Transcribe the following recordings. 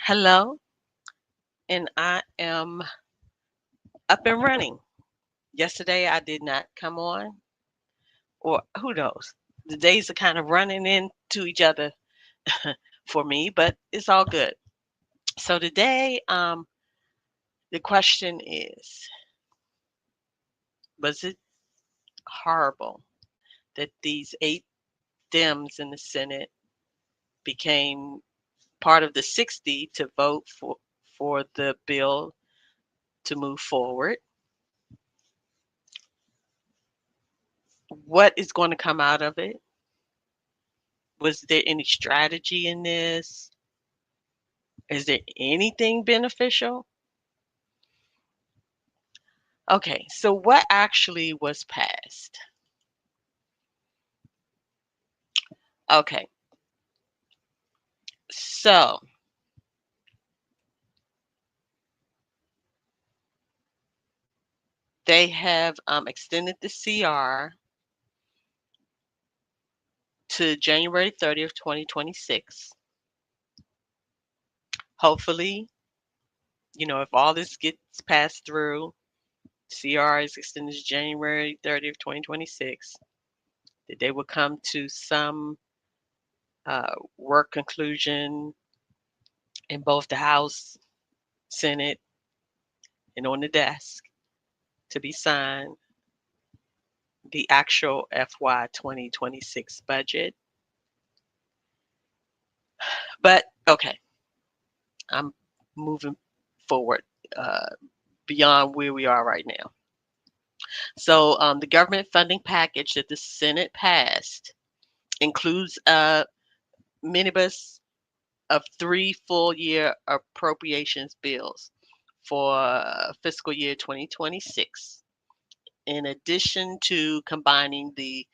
Hello, and I am up and running. Yesterday I did not come on, or who knows? The days are kind of running into each other for me, but it's all good. So today, the question is, was it horrible that these 8 Dems in the Senate became part of the 60 to vote for the bill to move forward? What is going to come out of it? Was there any strategy in this? Is there anything beneficial? Okay, so what actually was passed? Okay, so they have extended the CR to January 30th, 2026. Hopefully, if all this gets passed through, CR is extended to January 30th, 2026, that they will come to some work conclusion in both the House, Senate, and on the desk to be signed the actual FY 2026 budget. But okay, I'm moving forward beyond where we are right now. So the government funding package that the Senate passed includes a minibus of 3 full-year appropriations bills for fiscal year 2026, in addition to combining the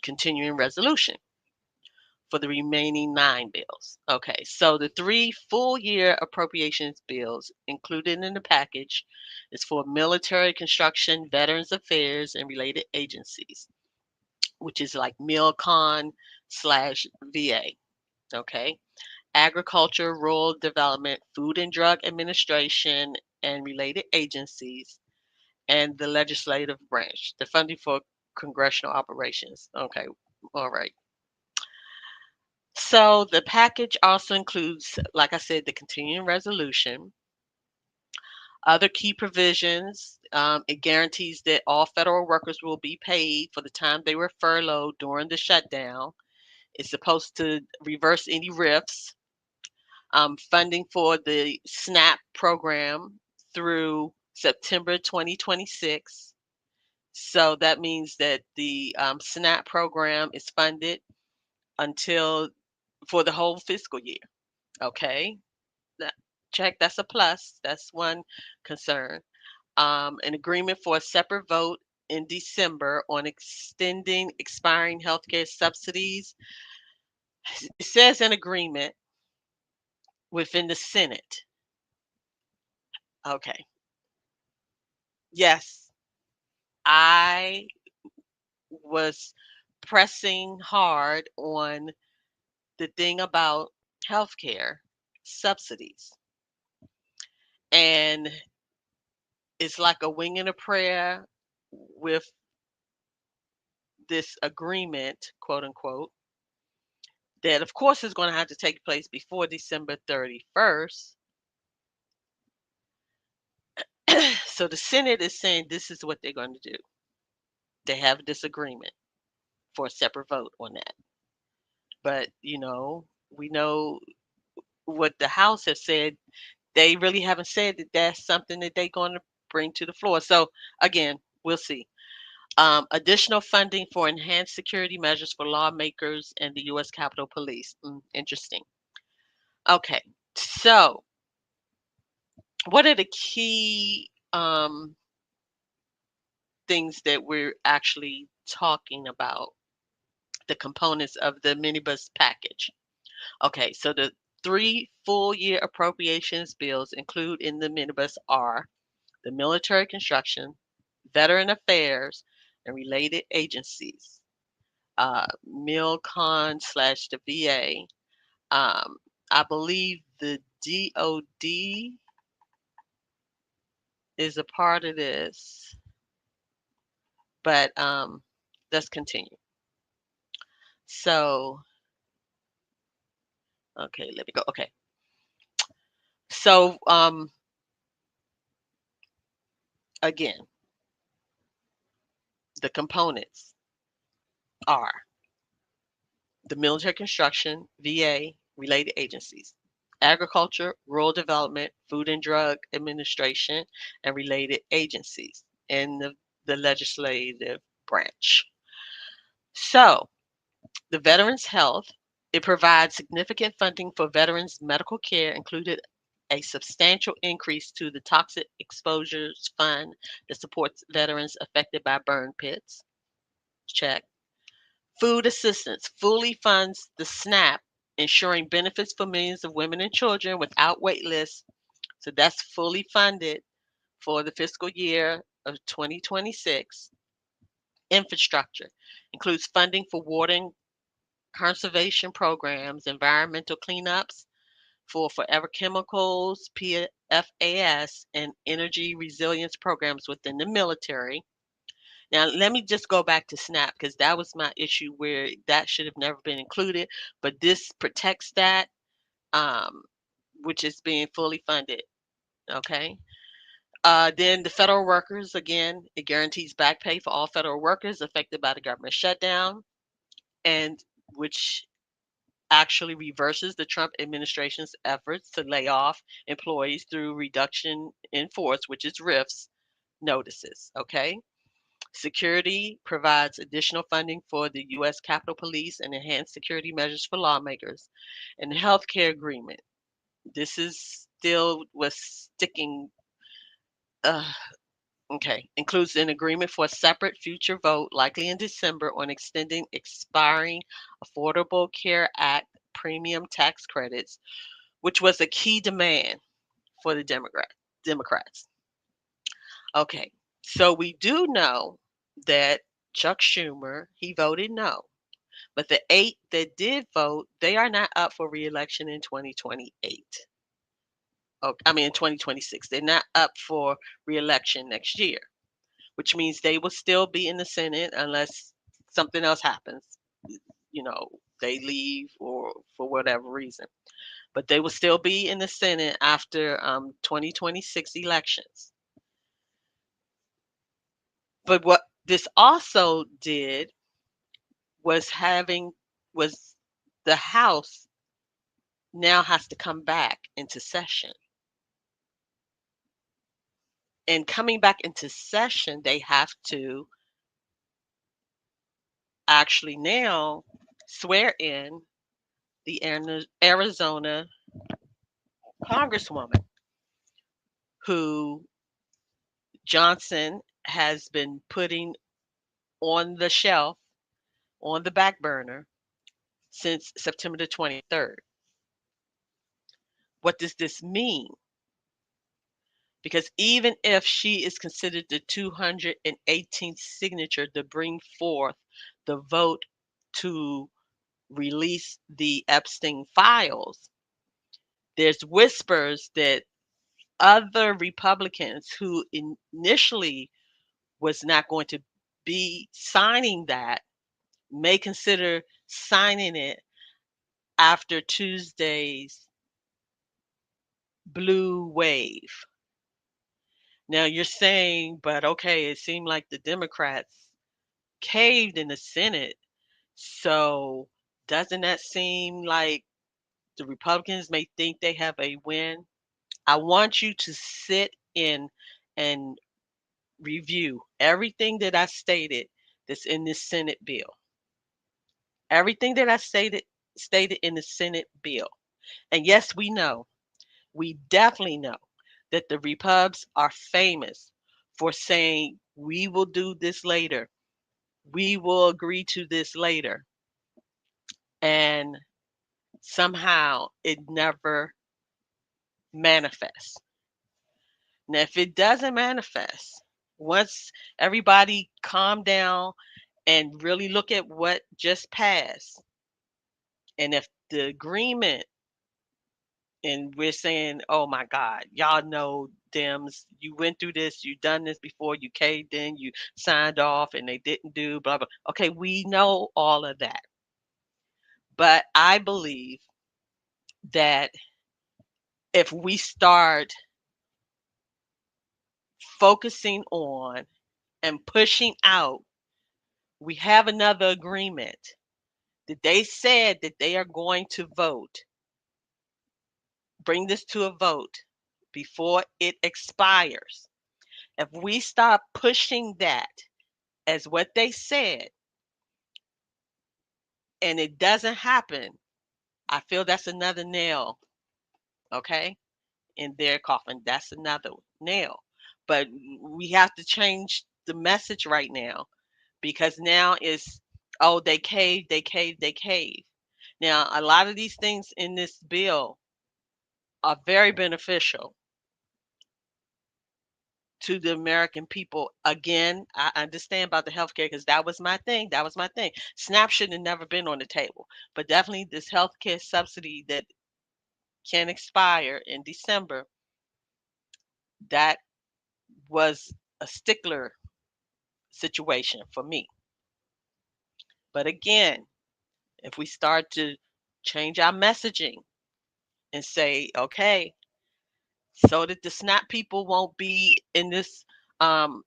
continuing resolution for the remaining 9 bills. Okay, so the 3 full-year appropriations bills included in the package is for military construction, veterans affairs, and related agencies, which is like MilCon/VA. Okay, agriculture, rural development, food and drug administration, and related agencies, and the legislative branch, the funding for congressional operations. Okay, all right. So the package also includes, like I said, the continuing resolution, other key provisions. It guarantees that all federal workers will be paid for the time they were furloughed during the shutdown. It's supposed to reverse any rifts. Funding for the SNAP program through September 2026. So that means that the SNAP program is funded until for the whole fiscal year. Okay, that check, that's a plus. That's one concern. An agreement for a separate vote in December on extending expiring healthcare subsidies. It says an agreement within the Senate. Okay. Yes, I was pressing hard on the thing about healthcare subsidies. And it's like a wing and a prayer with this agreement, quote unquote, that of course is going to have to take place before December 31st. So the Senate is saying this is what they're going to do. They have a disagreement for a separate vote on that. But, we know what the House has said. They really haven't said that that's something that they're going to bring to the floor. So again, we'll see. Additional funding for enhanced security measures for lawmakers and the U.S. Capitol Police. Interesting. Okay, so what are the key things that we're actually talking about? The components of the minibus package. Okay, so the 3 full-year appropriations bills include in the minibus are the military construction, veteran affairs, and related agencies. MilCon/the VA. I believe the DOD is a part of this, but let's continue. So, okay, let me go. Okay. So, again, the components are the military construction, VA, related agencies, agriculture, rural development, food and drug administration, and related agencies, and the legislative branch. So, the Veterans Health, it provides significant funding for veterans' medical care, included a substantial increase to the Toxic Exposures Fund that supports veterans affected by burn pits. Check. Food assistance fully funds the SNAP, ensuring benefits for millions of women and children without wait lists. So that's fully funded for the fiscal year of 2026. Infrastructure includes funding for water and conservation programs, environmental cleanups for forever chemicals, PFAS, and energy resilience programs within the military. Now, let me just go back to SNAP because that was my issue where that should have never been included, but this protects that, um, which is being fully funded. Okay. Then the federal workers, again, it guarantees back pay for all federal workers affected by the government shutdown, and which actually reverses the Trump administration's efforts to lay off employees through reduction in force, which is RIFs notices. Okay. Security provides additional funding for the U.S. Capitol Police and enhanced security measures for lawmakers. And the healthcare agreement. This is still was sticking. Uh, okay, includes an agreement for a separate future vote, likely in December, on extending expiring Affordable Care Act premium tax credits, which was a key demand for the Democrats. Okay, so we do know that Chuck Schumer, he voted no. But the 8 that did vote, they are not up for reelection in 2028. Oh, I mean, in 2026. They're not up for reelection next year, which means they will still be in the Senate unless something else happens. You know, they leave or for whatever reason. But they will still be in the Senate after 2026 elections. But what this also did was was the House now has to come back into session. And coming back into session, they have to actually now swear in the Arizona congresswoman who Johnson has been putting on the shelf, on the back burner since September the 23rd. What does this mean? Because even if she is considered the 218th signature to bring forth the vote to release the Epstein files, there's whispers that other Republicans who initially was not going to be signing that may consider signing it after Tuesday's blue wave. Now you're saying, but okay, it seemed like the Democrats caved in the Senate. So doesn't that seem like the Republicans may think they have a win? I want you to sit in and review everything that I stated that's in this Senate bill. Everything that I stated in the Senate bill. And yes, we definitely know that the Repubs are famous for saying, we will do this later. We will agree to this later. And somehow it never manifests. Now, if it doesn't manifest, once everybody calm down and really look at what just passed, and if the agreement And we're saying, oh my God, y'all know Dems, you went through this, you done this before, you caved in, you signed off and they didn't do blah blah. Okay, we know all of that. But I believe that if we start focusing on and pushing out, we have another agreement that they said that they are going to vote, bring this to a vote before it expires. If we stop pushing that as what they said and it doesn't happen, I feel that's another nail, okay, in their coffin. That's another nail. But we have to change the message right now because now it's, oh, they caved, they caved, they caved. Now, a lot of these things in this bill are very beneficial to the American people. Again, I understand about the healthcare because that was my thing. That was my thing. SNAP should have never been on the table, but definitely this healthcare subsidy that can expire in December, that was a stickler situation for me. But again, if we start to change our messaging and say, okay, so that the SNAP people won't be in this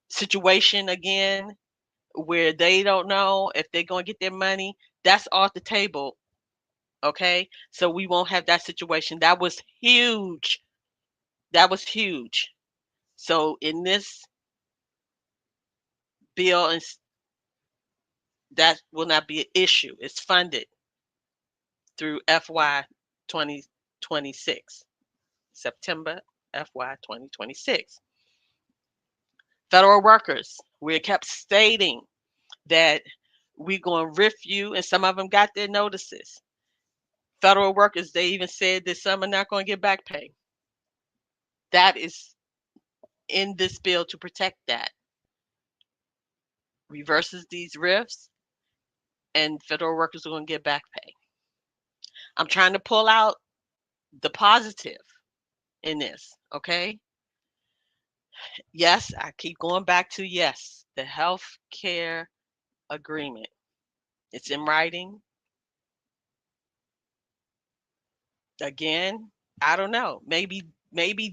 situation again where they don't know if they're going to get their money, that's off the table. Okay. So we won't have that situation. That was huge. That was huge. So in this bill, and that will not be an issue. It's funded through FY 2026, September FY 2026. Federal workers, we kept stating that we're going to RIF you, and some of them got their notices. Federal workers, they even said that some are not going to get back pay. That is in this bill to protect that. Reverses these RIFs, and federal workers are going to get back pay. I'm trying to pull out the positive in this, okay? Yes, I keep going back to yes, the health care agreement. It's in writing. Again, I don't know. Maybe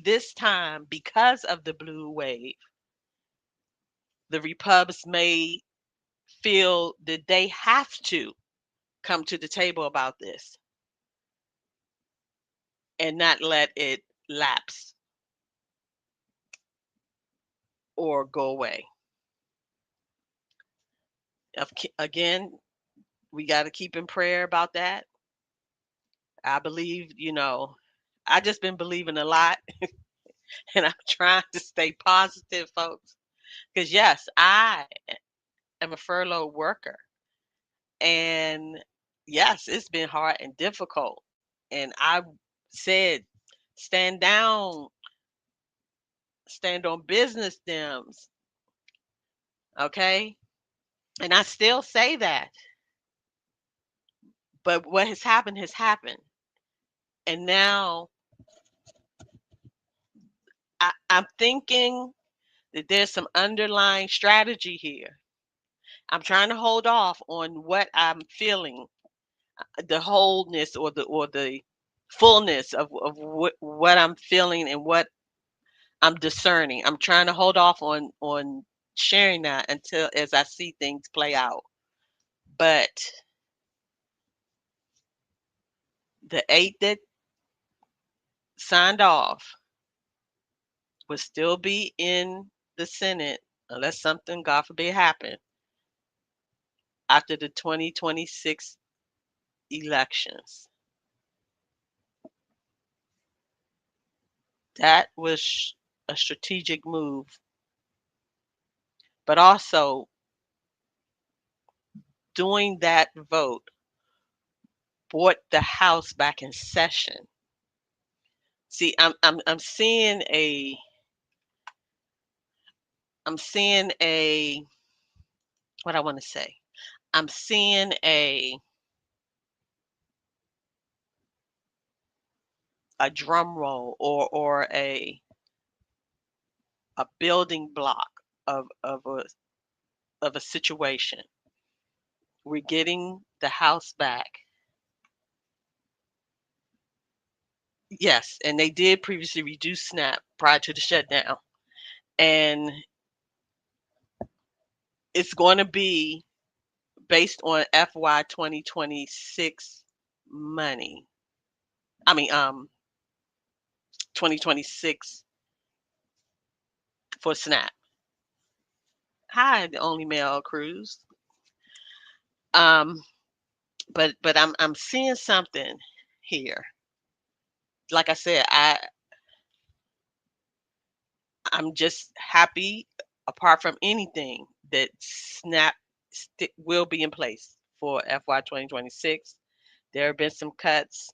this time, because of the blue wave, the Repubs may feel that they have to come to the table about this and not let it lapse or go away. Again, we got to keep in prayer about that. I believe, I just been believing a lot and I'm trying to stay positive, folks. Because yes, I am a furloughed worker. And yes, it's been hard and difficult. And I said, stand down, stand on business, Dems. Okay. And I still say that. But what has happened has happened. And now I'm thinking that there's some underlying strategy here. I'm trying to hold off on what I'm feeling, the wholeness or the fullness of what I'm feeling and what I'm discerning. I'm trying to hold off on sharing that until as I see things play out. But the 8 that signed off will still be in the Senate unless something, God forbid, happen after the 2026 elections. That was a strategic move, but also doing that vote brought the House back in session. See, I'm seeing a what I want to say. I'm seeing a drum roll or a building block of a situation. We're getting the House back. Yes, and they did previously reduce SNAP prior to the shutdown. And it's going to be based on FY 2026 money. I mean, 2026 for SNAP. Hi, the only male cruise. Um, but I'm seeing something here. Like I said, I'm just happy, apart from anything, that SNAP will be in place for FY 2026. There have been some cuts.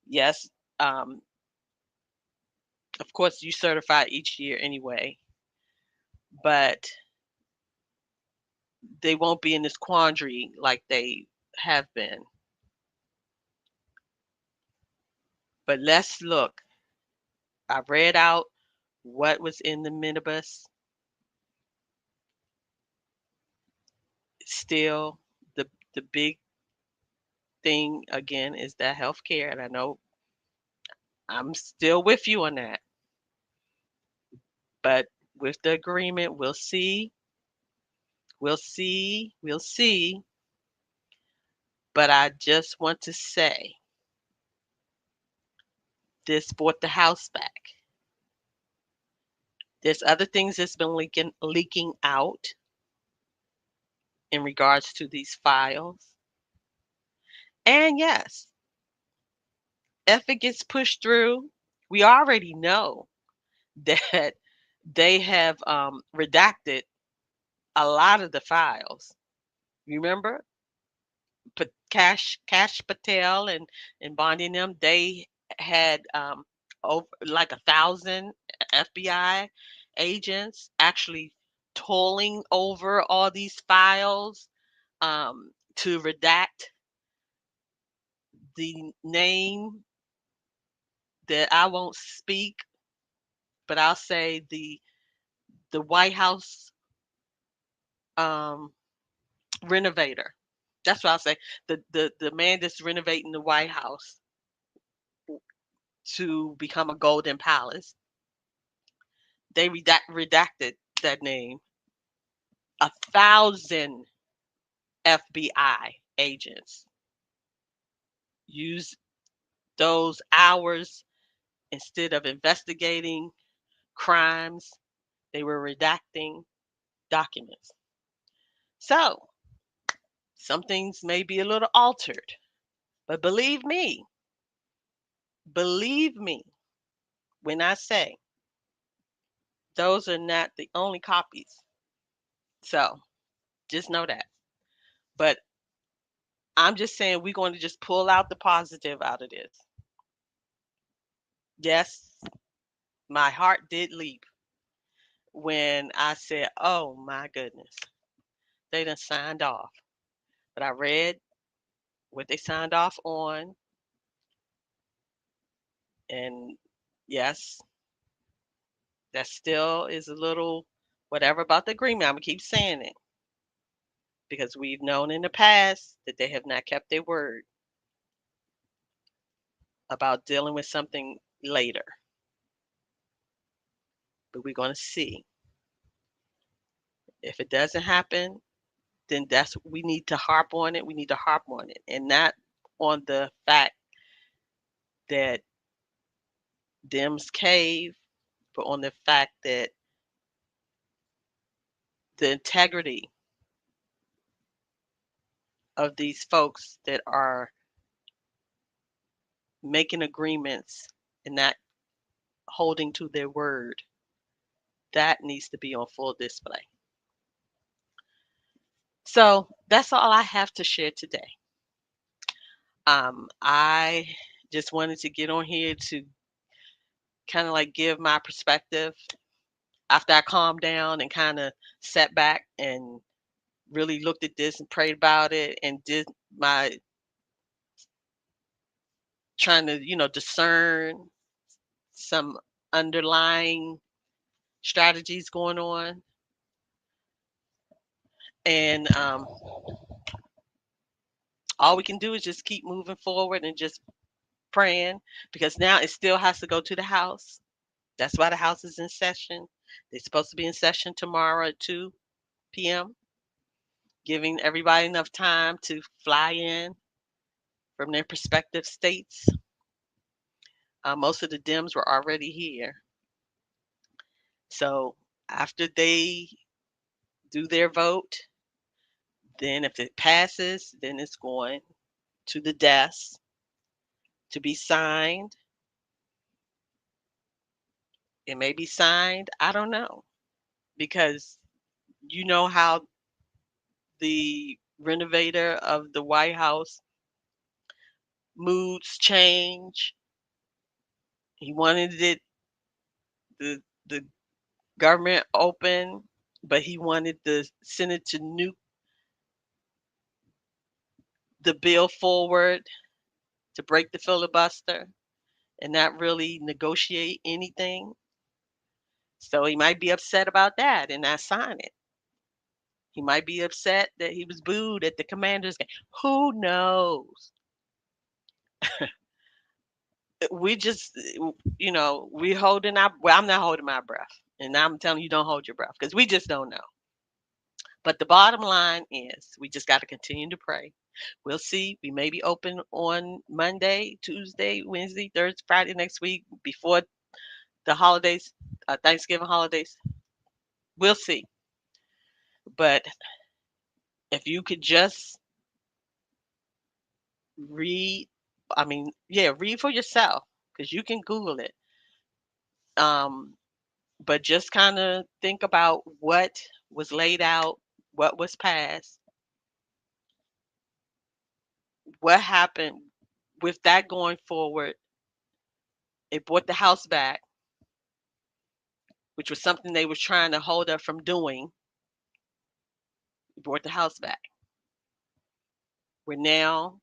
Yes, um, of course, you certify each year anyway, but they won't be in this quandary like they have been. But let's look. I read out what was in the minibus. Still, the big thing again is that healthcare, and I know I'm still with you on that. But with the agreement, we'll see. We'll see. We'll see. But I just want to say this brought the House back. There's other things that's been leaking out in regards to these files. And yes, if it gets pushed through, we already know that they have redacted a lot of the files. Remember, Cash Patel and Bondi and them, they had over like 1,000 FBI agents actually tolling over all these files to redact the name that I won't speak, but I'll say the White House um, renovator. That's what I'll say. The man that's renovating the White House to become a golden palace. They redacted that name. 1,000 FBI agents used those hours instead of investigating crimes. They were redacting documents. So some things may be a little altered, but believe me when I say those are not the only copies. So just know that. But I'm just saying we're going to just pull out the positive out of this. Yes, my heart did leap when I said, oh my goodness, they done signed off. But I read what they signed off on. And yes, that still is a little whatever about the agreement. I'm going to keep saying it because we've known in the past that they have not kept their word about dealing with something later. But we're going to see. If it doesn't happen, then that's we need to harp on it. We need to harp on it, and not on the fact that Dems cave, but on the fact that the integrity of these folks that are making agreements and not holding to their word, that needs to be on full display. So that's all I have to share today. I just wanted to get on here to kind of like give my perspective after I calmed down and kind of sat back and really looked at this and prayed about it and did my trying to, discern some underlying strategies going on. And all we can do is just keep moving forward and just praying, because now it still has to go to the House. That's why the House is in session. They're supposed to be in session tomorrow at 2 p.m., giving everybody enough time to fly in from their prospective states. Most of the Dems were already here. So after they do their vote, then if it passes, then it's going to the desk to be signed. It may be signed, I don't know, because you know how the renovator of the White House moods change. He wanted the government open, but he wanted the Senate to nuke the bill forward to break the filibuster and not really negotiate anything. So he might be upset about that and not sign it. He might be upset that he was booed at the Commanders game. Who knows? We just, we holding our. Well, I'm not holding my breath, and I'm telling you, don't hold your breath, because we just don't know. But the bottom line is, we just got to continue to pray. We'll see. We may be open on Monday, Tuesday, Wednesday, Thursday, Friday next week before the holidays, Thanksgiving holidays. We'll see. But if you could just read, read for yourself, because you can Google it. But just kind of think about what was laid out, what was passed, what happened with that going forward. It brought the House back, which was something they were trying to hold up from doing. It brought the House back. Where now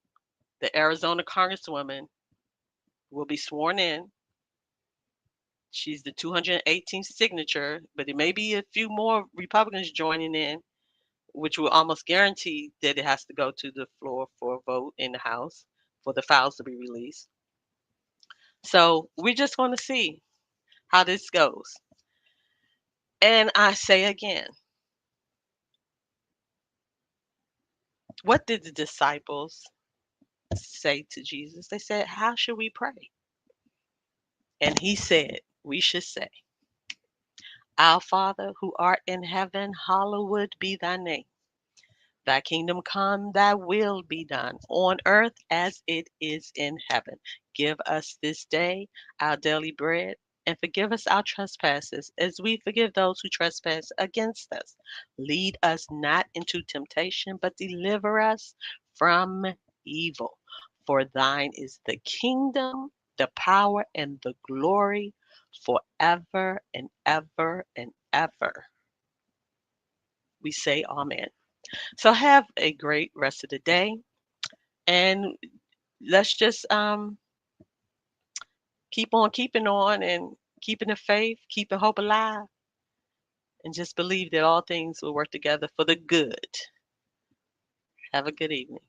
the Arizona Congresswoman will be sworn in. She's the 218th signature, but it may be a few more Republicans joining in, which will almost guarantee that it has to go to the floor for a vote in the House for the files to be released. So we're just going to see how this goes. And I say again, what did the disciples say to Jesus? They said, how should we pray? And he said, we should say, Our Father who art in heaven, hallowed be thy name. Thy kingdom come, thy will be done on earth as it is in heaven. Give us this day our daily bread, and forgive us our trespasses as we forgive those who trespass against us. Lead us not into temptation, but deliver us from evil. For thine is the kingdom, the power, and the glory forever and ever and ever. We say amen. So have a great rest of the day, and let's just keep on keeping on and keeping the faith, keeping hope alive, and just believe that all things will work together for the good. Have a good evening.